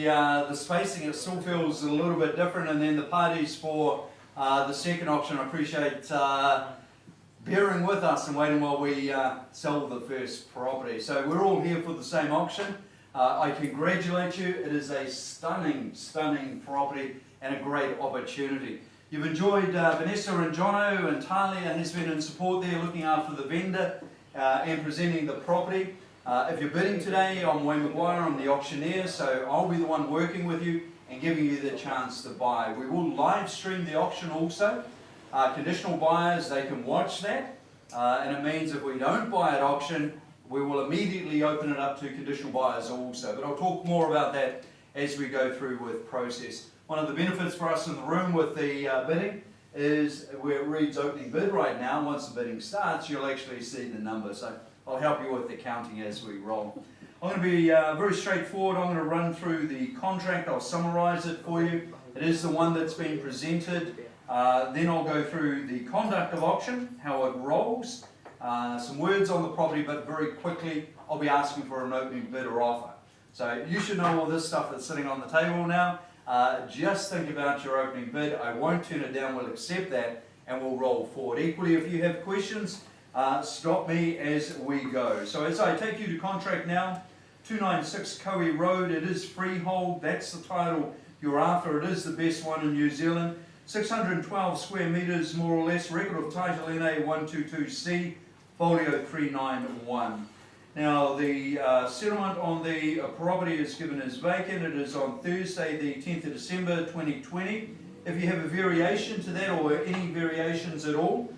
the spacing, it still feels a little bit different, and then the parties for the second auction, I appreciate bearing with us and waiting while we sell the first property. So we're all here for the same auction. I congratulate you. It is a stunning, stunning property and a great opportunity. You've enjoyed Vanessa and Jono, and Talia has been in support there, looking after the vendor and presenting the property. If you're bidding today, I'm Wayne McGuire, I'm the auctioneer, so I'll be the one working with you and giving you the chance to buy. We will live stream the auction also. Conditional buyers, they can watch that, and it means if we don't buy at auction, we will immediately open it up to conditional buyers also. But I'll talk more about that as we go through with process. One of the benefits for us in the room with the bidding is where it reads opening bid right now. Once the bidding starts, you'll actually see the number. So I'll help you with the counting as we roll. I'm going to be very straightforward. I'm going to run through the contract. I'll summarise it for you. It is the one that's been presented. Then I'll go through the conduct of auction, how it rolls, some words on the property, but very quickly I'll be asking for an opening bid or offer. So you should know all this stuff that's sitting on the table now. Just think about your opening bid. I won't turn it down, we'll accept that and we'll roll forward. Equally, if you have questions, stop me as we go. So as I take you to contract now, 296 Kohimarama Road, it is freehold, that's the title you're after, it is the best one in New Zealand. 612 square metres more or less, record of title NA 122C, folio 391. Now the settlement on the property is given as vacant. It is on Thursday the 10th of December 2020. If you have a variation to that or any variations at all,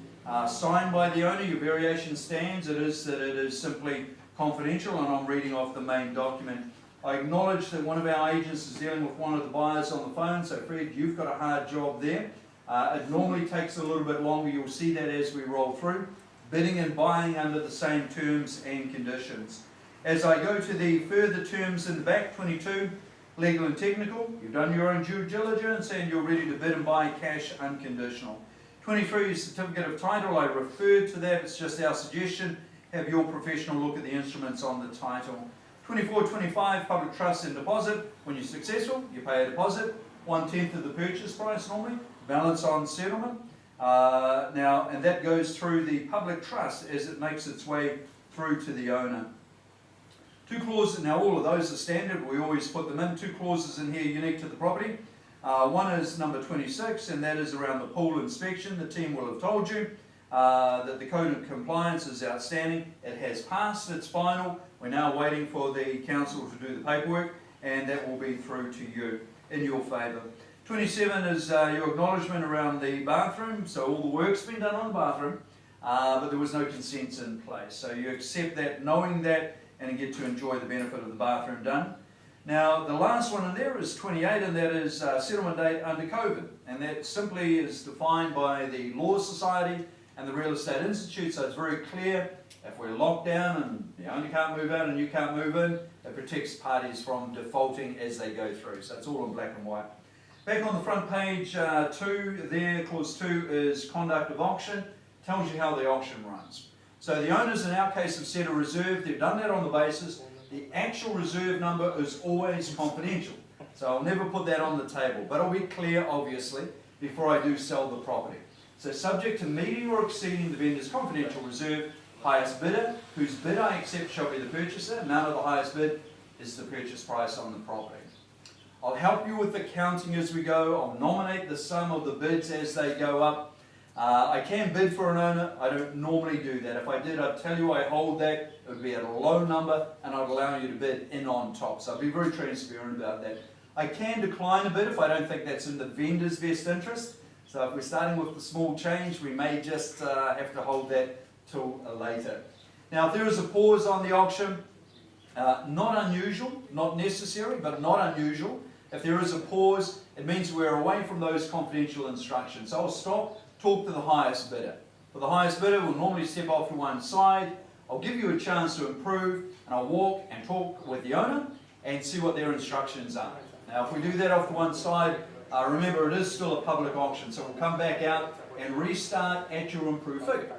signed by the owner, your variation stands. It is that it is simply confidential, and I'm reading off the main document. I acknowledge that one of our agents is dealing with one of the buyers on the phone, so Fred, you've got a hard job there. It normally takes a little bit longer, you'll see that as we roll through. Bidding and buying under the same terms and conditions. As I go to the further terms in the back, 22, legal and technical, you've done your own due diligence and you're ready to bid and buy cash unconditional. 23, certificate of title, I referred to that, it's just our suggestion. Have your professional look at the instruments on the title. 24, 25, public trust and deposit. When you're successful, you pay a deposit, 1/10 of the purchase price normally, balance on settlement. Now, and that goes through the public trust as it makes its way through to the owner. Two clauses, now all of those are standard, we always put them in. Two clauses in here unique to the property. One is number 26, and that is around the pool inspection. The team will have told you that the code of compliance is outstanding. It has passed, it's final. We're now waiting for the council to do the paperwork, and that will be through to you in your favour. 27 is your acknowledgement around the bathroom, so all the work's been done on the bathroom, but there was no consents in place. So you accept that, knowing that, and get to enjoy the benefit of the bathroom done. Now, the last one in there is 28, and that is settlement date under COVID, and that simply is defined by the Law Society and the Real Estate Institute, so it's very clear. If we're locked down and the owner can't move out and you can't move in, it protects parties from defaulting as they go through, so it's all in black and white. Back on the front page 2 there, clause 2 is conduct of auction, tells you how the auction runs. So the owners in our case have set a reserve, they've done that on the basis, the actual reserve number is always confidential. So I'll never put that on the table, but I'll be clear obviously before I do sell the property. So subject to meeting or exceeding the vendor's confidential reserve, highest bidder, whose bid I accept shall be the purchaser, none of the highest bid is the purchase price on the property. I'll help you with the counting as we go. I'll nominate the sum of the bids as they go up. I can bid for an owner. I don't normally do that. If I did, I'd tell you I hold that. It would be at a low number and I'd allow you to bid in on top. So I'll be very transparent about that. I can decline a bid if I don't think that's in the vendor's best interest. So if we're starting with the small change, we may just have to hold that till later. Now, if there is a pause on the auction, not unusual, not necessary, but not unusual. If there is a pause, it means we're away from those confidential instructions. So I'll stop, talk to the highest bidder. For the highest bidder, we'll normally step off to one side. I'll give you a chance to improve, and I'll walk and talk with the owner and see what their instructions are. Now, if we do that off to one side, remember it is still a public auction, so we'll come back out and restart at your improved figure.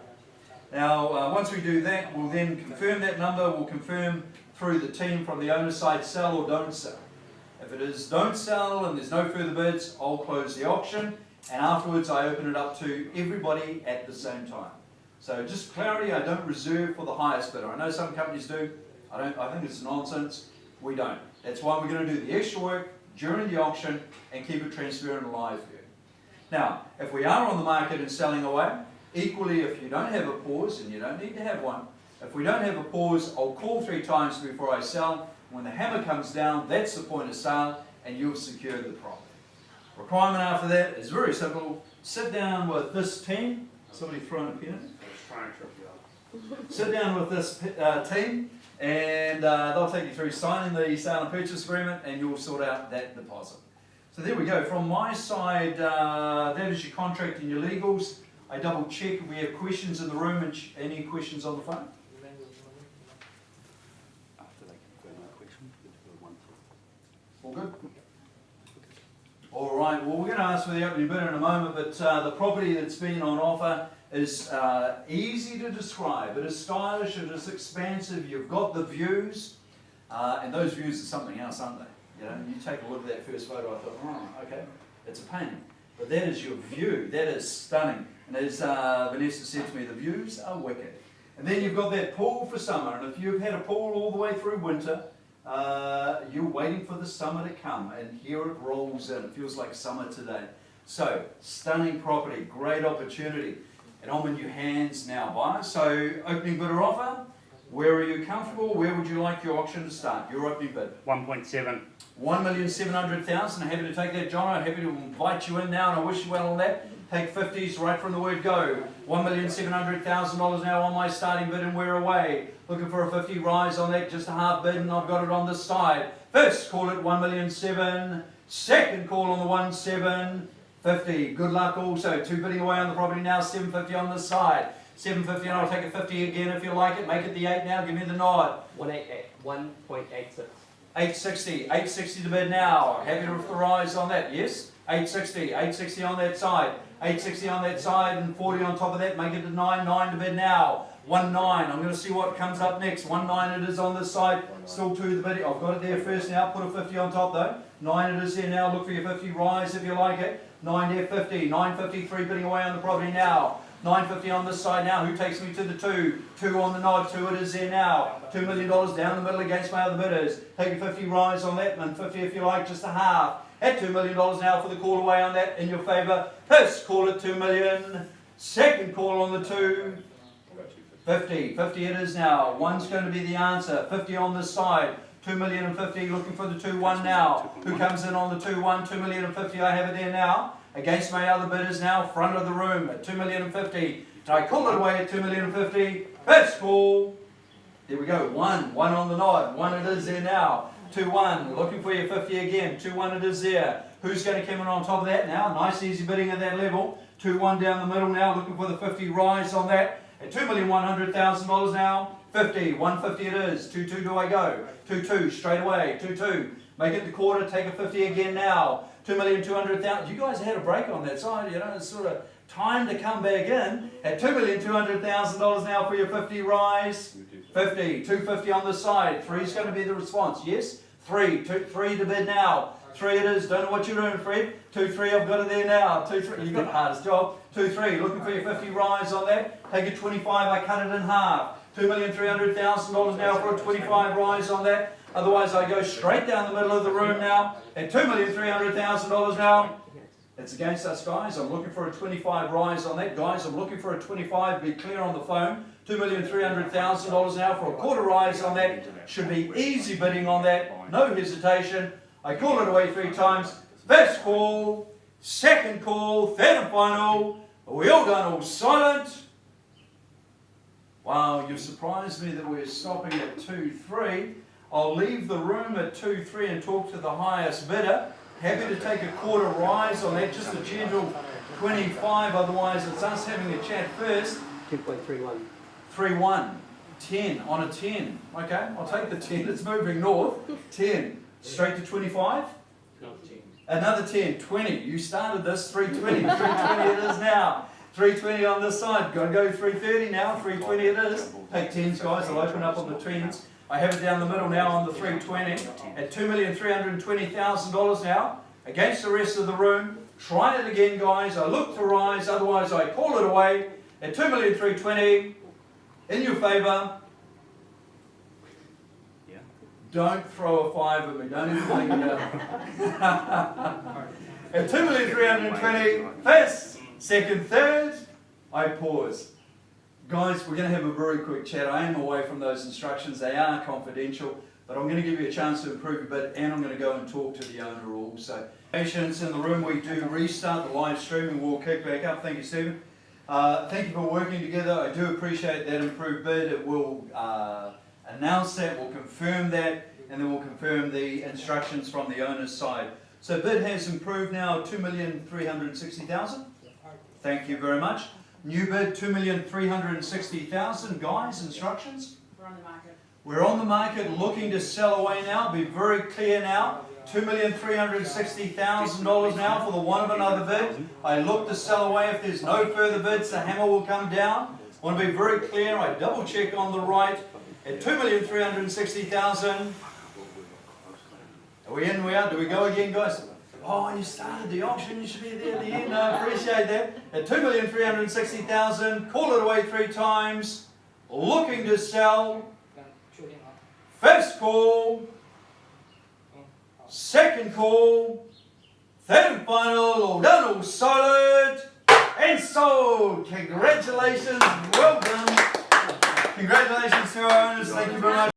Now, once we do that, we'll then confirm that number. We'll confirm through the team from the owner side, sell or don't sell. If If it is don't sell and there's no further bids, I'll close the auction, and afterwards I open it up to everybody at the same time. So just clarity, I don't reserve for the highest bidder. I know some companies do. I think it's nonsense. We don't. That's why we're going to do the extra work during the auction and keep it transparent and live for you. Now, if we are on the market and selling away, equally if you don't have a pause, and you don't need to have one, if we don't have a pause, I'll call 3 times before I sell. When the hammer comes down, that's the point of sale, and you've secured the property. Requirement after that is very simple. Sit down with this team. Somebody throwing a pen? Sit down with this team, and they'll take you through signing the sale and purchase agreement, and you'll sort out that deposit. So there we go. From my side, that is your contract and your legals. I double check if we have questions in the room, and any questions on the phone? All good? All right, well, we're going to ask for the opening bidder in a moment, but the property that's been on offer is easy to describe. It is stylish, it is expansive, you've got the views, and those views are something else, aren't they? You know, you take a look at that first photo, I thought, oh, okay, it's a painting. But that is your view, that is stunning. And as Vanessa said to me, the views are wicked. And then you've got that pool for summer, and if you've had a pool all the way through winter, you're waiting for the summer to come, and here it rolls in. It feels like summer today. So, stunning property, great opportunity. And I'm in your hands now, buyers. So, opening bidder offer, where are you comfortable? Where would you like your auction to start? Your opening bid? 1.7. 1,700,000. Happy to take that, John. I'm happy to invite you in now, and I wish you well on that. Take 50s right from the word go. $1,700,000 now on my starting bid, and we're away. Looking for a 50 rise on that, just a half bid, and I've got it on this side. First call at 1,700,000. Second call on the 1,750. Good luck also. 2 bidding away on the property now. 750 on this side. 750, and I'll take a 50 again if you like it. Make it the 8 now. Give me the nod. 1.86. 860. 860 to bid now. Happy with the rise on that. Yes. 860. 860 on that side. 860 on that side and 40 on top of that. Make it to 9. 9 to bid now. 19. I'm going to see what comes up next. 19 it is on this side. Still 2 the bidding. I've got it there first now. Put a 50 on top though. 9 it is there now. Look for your 50 rise if you like it. 9 there 50. 953 bidding away on the property now. 950 on this side now. Who takes me to the 2? 2 on the nod. 2 it is there now. $2 million down the middle against my other bidders. Take a 50 rise on that, and 50 if you like, just a half. At $2 million now for the call away on that in your favour. First call at 2 million. Second call on the 2. 50. 50 it is now. 1's going to be the answer. 50 on this side. 2,050,000 looking for the 2-1 now. Who comes in on the 2-1? 2,050,000. I have it there now. Against my other bidders now. Front of the room at 2,050,000. I call it away at 2,050,000. First call. There we go. 1. 1 on the nod. 1 it is there now. 2-1. Looking for your 50 again. 2-1 it is there. Who's going to come in on top of that now? Nice easy bidding at that level. 2-1 down the middle now. Looking for the 50 rise on that. At $2,100,000 now. 50. 150 it is. 2-2 do I go. 2-2 straight away. 2-2. Make it the quarter. Take a 50 again now. 2,200,000. You guys had a break on that side. You know, it's sort of time to come back in. At $2,200,000 now for your 50 rise. 50. 250 on the side. 3's going to be the response. Yes? 3. 3 to bid now. 3 it is. Don't know what you're doing, Fred. 2-3. I've got it there now. 2-3. You've got the hardest job. 2-3. Looking for your 50 rise on that. Take a 25. I cut it in half. $2,300,000 now for a 25 rise on that. Otherwise, I go straight down the middle of the room now. At $2,300,000 now. It's against us, guys. I'm looking for a 25 rise on that. Guys, I'm looking for a 25. Be clear on the phone. $2,300,000 now for a quarter rise on that. Should be easy bidding on that. No hesitation. I call it away 3 times. First call. Second call. Third and final. Are we all done? All silent? Wow, you've surprised me that we're stopping at 2-3. I'll leave the room at 2-3 and talk to the highest bidder. Happy to take a quarter rise on that, just a gentle 25, otherwise it's us having a chat first. 2.31. 3-1. 10 on a 10. Okay, I'll take the 10, it's moving north. 10. Straight to 25? Another 10. 20. You started this, 320. 320 it is now. 320 on this side. Got to go 330 now. 320 it is. Take 10s, guys. I'll open up on the 10s. I have it down the middle now on the 320 at $2,320,000 now, against the rest of the room. Try it again, guys. I look to rise, otherwise I call it away at $2,320,000 in your favour. Don't throw a 5 at me, don't even think about it. At $2,320,000, first, second, third, I pause. Guys, we're going to have a very quick chat. I am away from those instructions. They are confidential, but I'm going to give you a chance to improve a bit, and I'm going to go and talk to the owner also. Patients in the room, we do restart the live stream and we'll kick back up. Thank you, Stephen. Thank you for working together. I do appreciate that improved bid. It will announce that, we'll confirm that, and then we'll confirm the instructions from the owner's side. So bid has improved now, $2,360,000. Thank you very much. New bid, $2,360,000. Guys, instructions? We're on the market. We're on the market looking to sell away now. Be very clear now. $2,360,000 now for the one of another bid. I look to sell away. If there's no further bids, the hammer will come down. I want to be very clear. I double check on the right at $2,360,000. Are we in? We are? Do we go again, guys? Oh, you started the auction. You should be there at the end. I appreciate that. At $2,360,000. Call it away 3 times. Looking to sell. First call. Second call. Third and final. All done, all solid. And sold. Congratulations. Well done. Congratulations to our owners. Thank you very much.